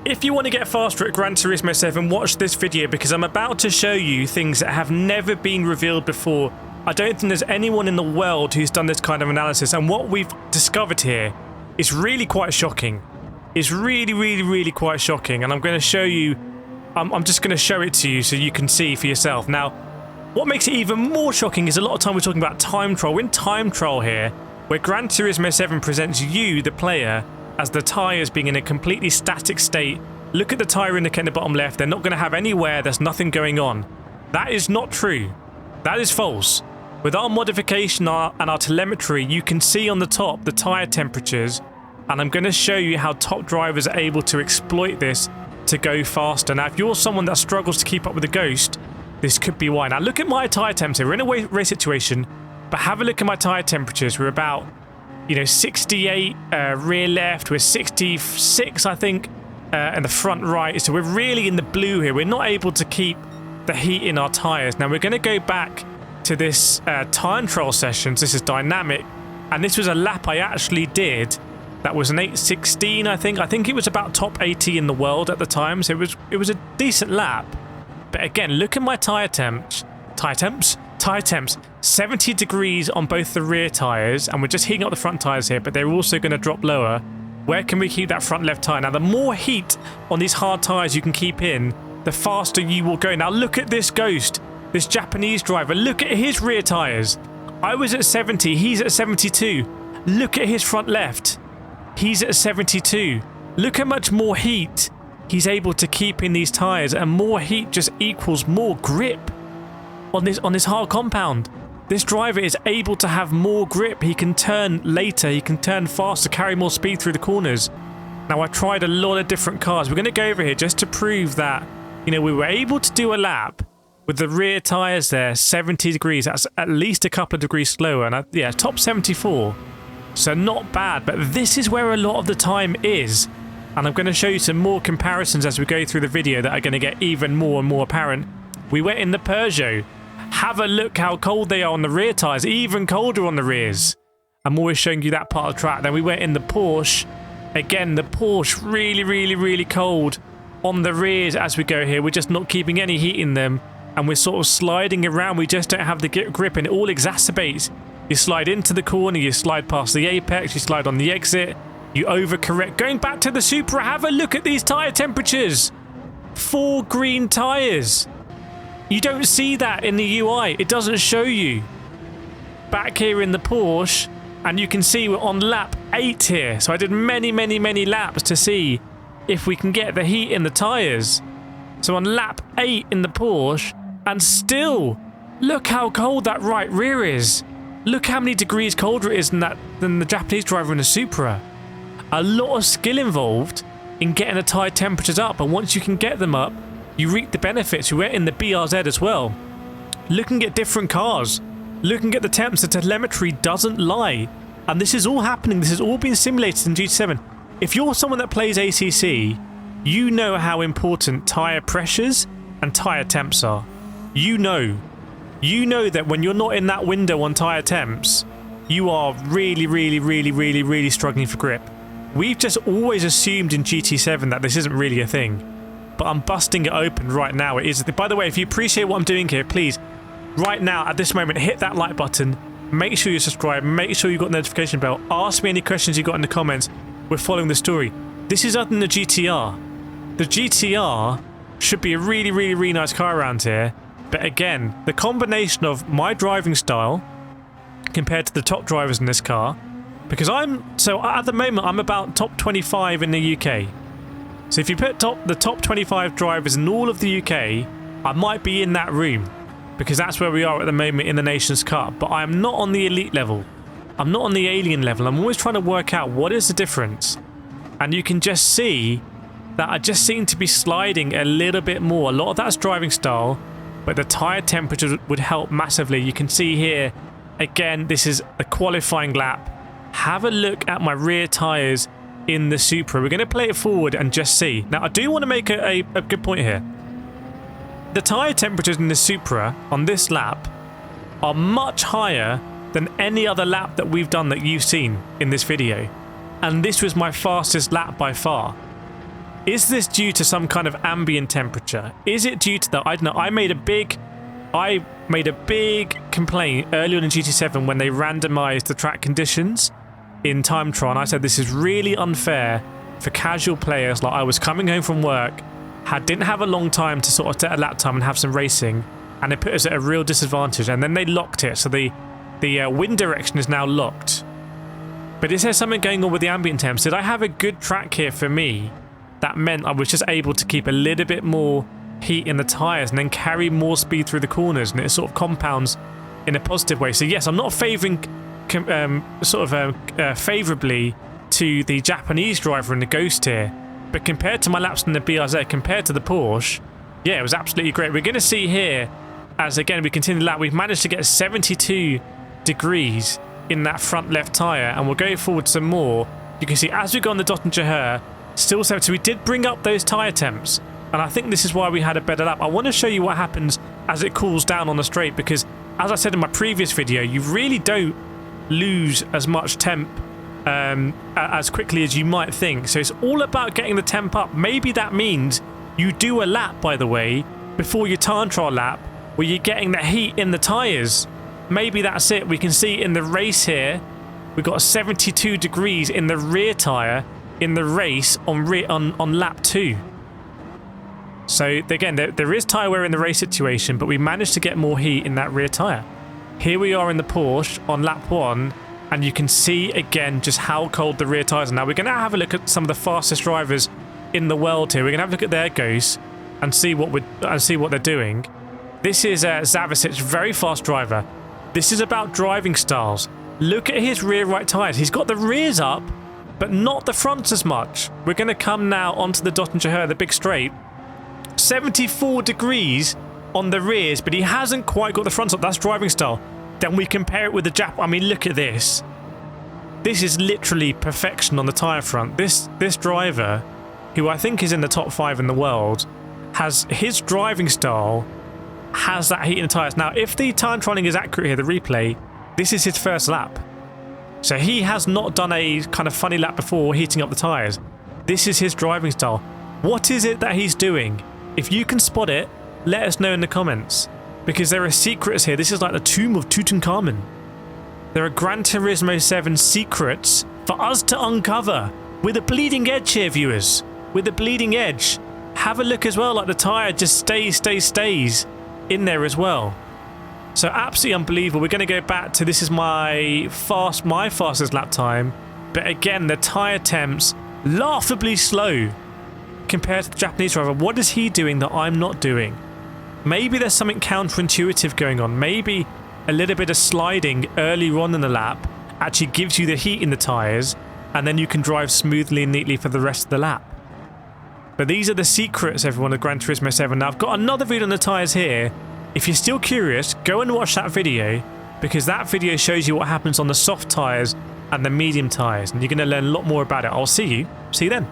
If you want to get faster at Gran Turismo 7, watch this video because I'm about to show you things that have never been revealed before. I don't think there's anyone in the world who's done this kind of analysis, and what we've discovered here is really quite shocking. It's really quite shocking, and I'm going to show you, I'm just going to show it to you so you can see for yourself. Now, what makes it even more shocking is a lot of time we're talking about time trial. We're in time trial here, where Gran Turismo 7 presents you, the player, as the tyres being in a completely static state. Look at the tyre indicator in the bottom left. They're not going to have any wear. There's nothing going on. That is not true. That is false. With our modification and our telemetry, you can see on the top the tyre temperatures, and I'm going to show you how top drivers are able to exploit this to go faster. Now, if you're someone that struggles to keep up with the Ghost, this could be why. Now, look at my tyre temps here. We're in a race situation, but have a look at my tyre temperatures. We're about, 68 rear left. We're 66, I think, in the front right. So we're really in the blue here. We're not able to keep the heat in our tyres. Now, we're going to go back to this time trial sessions. This is dynamic, and this was a lap I actually did. That was an 8:16, I think. I think it was about top 80 in the world at the time, so it was a decent lap. But again, look at my tyre temps. 70 degrees on both the rear tyres, and we're just heating up the front tyres here, but they're also going to drop lower. Where can we keep that front left tyre? Now, the more heat on these hard tyres you can keep in, the faster you will go. Now, look at this Ghost, this Japanese driver. Look at his rear tyres. I was at 70, he's at 72. Look at his front left. He's at 72. Look how much more heat he's able to keep in these tyres, and more heat just equals more grip on this hard compound. This driver is able to have more grip. He can turn later, he can turn faster, carry more speed through the corners. Now, I tried a lot of different cars. We're going to go over here just to prove that, we were able to do a lap with the rear tyres there, 70 degrees. That's at least a couple of degrees slower, and yeah, top 74. So not bad, but this is where a lot of the time is. And I'm going to show you some more comparisons as we go through the video that are going to get even more and more apparent. We went in the Peugeot. Have a look how cold they are on the rear tyres, even colder on the rears. I'm always showing you that part of the track. Then we went in the Porsche. Again, the Porsche really cold on the rears as we go here. We're just not keeping any heat in them, and we're sort of sliding around. We just don't have the grip, and it all exacerbates. You slide into the corner, you slide past the apex, you slide on the exit, you overcorrect. Going back to the Supra, have a look at these tyre temperatures. 4 green tyres. You don't see that in the UI. It doesn't show you. Back here in the Porsche, and you can see we're on lap 8 here. So I did many laps to see if we can get the heat in the tyres. So on lap 8 in the Porsche, and still, look how cold that right rear is. Look how many degrees colder it is than the Japanese driver in the Supra. A lot of skill involved in getting the tyre temperatures up, and once you can get them up, you reap the benefits. We went in the BRZ as well. Looking at different cars, looking at the temps, the telemetry doesn't lie. And this is all happening. This has all been simulated in GT7. If you're someone that plays ACC, you know how important tyre pressures and tyre temps are. You know that when you're not in that window on tyre temps, you are really struggling for grip. We've just always assumed in GT7 that this isn't really a thing, but I'm busting it open right now. It is. By the way, if you appreciate what I'm doing here, please, right now, at this moment, hit that like button, make sure you subscribe, make sure you've got the notification bell, ask me any questions you got in the comments. We're following the story. This is other than the GTR. The GTR should be a really nice car around here. But again, the combination of my driving style compared to the top drivers in this car, because at the moment I'm about top 25 in the UK. So if you put the top 25 drivers in all of the UK, I might be in that room, because that's where we are at the moment in the Nations Cup. But I am not on the elite level. I'm not on the alien level. I'm always trying to work out what is the difference. And you can just see that I just seem to be sliding a little bit more. A lot of that's driving style, but the tyre temperature would help massively. You can see here, again, this is a qualifying lap. Have a look at my rear tyres in the Supra. We're going to play it forward and just see. Now, I do want to make a good point here. The tyre temperatures in the Supra on this lap are much higher than any other lap that we've done that you've seen in this video. And this was my fastest lap by far. Is this due to some kind of ambient temperature? Is it due to that? I don't know. I made a big complaint early on in GT7 when they randomized the track conditions in time trial. And I said this is really unfair for casual players. Like, I was coming home from work, didn't have a long time to sort of set a lap time and have some racing, and it put us at a real disadvantage. And then they locked it, so the wind direction is now locked. But is there something going on with the ambient temps? Did I have a good track here for me that meant I was just able to keep a little bit more heat in the tyres and then carry more speed through the corners, and it sort of compounds in a positive way? So yes, I'm not favouring favourably to the Japanese driver in the Ghost here, but compared to my laps in the BRZ, compared to the Porsche, yeah, it was absolutely great. We're going to see here, as again we continue the lap, we've managed to get 72 degrees in that front left tyre, and we'll go forward some more. You can see as we go on the Dottinger, still 70. We did bring up those tyre temps, and I think this is why we had a better lap. I want to show you what happens as it cools down on the straight, because as I said in my previous video, you really don't lose as much temp as quickly as you might think. So it's all about getting the temp up. Maybe that means you do a lap, by the way, before your time trial lap, where you're getting the heat in the tyres. Maybe that's it. We can see in the race here, we've got 72 degrees in the rear tyre in the race on lap 2. So again, there is tyre wear in the race situation, but we managed to get more heat in that rear tyre. Here we are in the Porsche on lap 1, and you can see again just how cold the rear tyres are. Now we're going to have a look at some of the fastest drivers in the world here. We're going to have a look at their ghosts and see what they're doing. This is Zavus, very fast driver. This is about driving styles. Look at his rear right tyres. He's got the rears up, but not the fronts as much. We're going to come now onto the Dottinger, the big straight. 74 degrees on the rears, but he hasn't quite got the fronts up. That's driving style. Then we compare it with the Jap. I mean, look at this. This is literally perfection on the tyre front. This driver, who I think is in the top 5 in the world, has his driving style, has that heat in the tyres. Now, if the time trialing is accurate here, the replay, this is his first lap. So he has not done a kind of funny lap before heating up the tyres. This is his driving style. What is it that he's doing? If you can spot it, let us know in the comments. Because there are secrets here. This is like the tomb of Tutankhamun. There are Gran Turismo 7 secrets for us to uncover. With a bleeding edge here, viewers. With a bleeding edge. Have a look as well, like the tyre just stays in there as well. So absolutely unbelievable. We're going to go back to, this is my fastest lap time. But again, the tyre temps laughably slow compared to the Japanese driver. What is he doing that I'm not doing? Maybe there's something counterintuitive going on. Maybe a little bit of sliding early on in the lap actually gives you the heat in the tyres, and then you can drive smoothly and neatly for the rest of the lap. But these are the secrets, everyone, of Gran Turismo 7. Now, I've got another video on the tyres here. If you're still curious, go and watch that video, because that video shows you what happens on the soft tyres and the medium tyres, and you're going to learn a lot more about it. I'll see you then.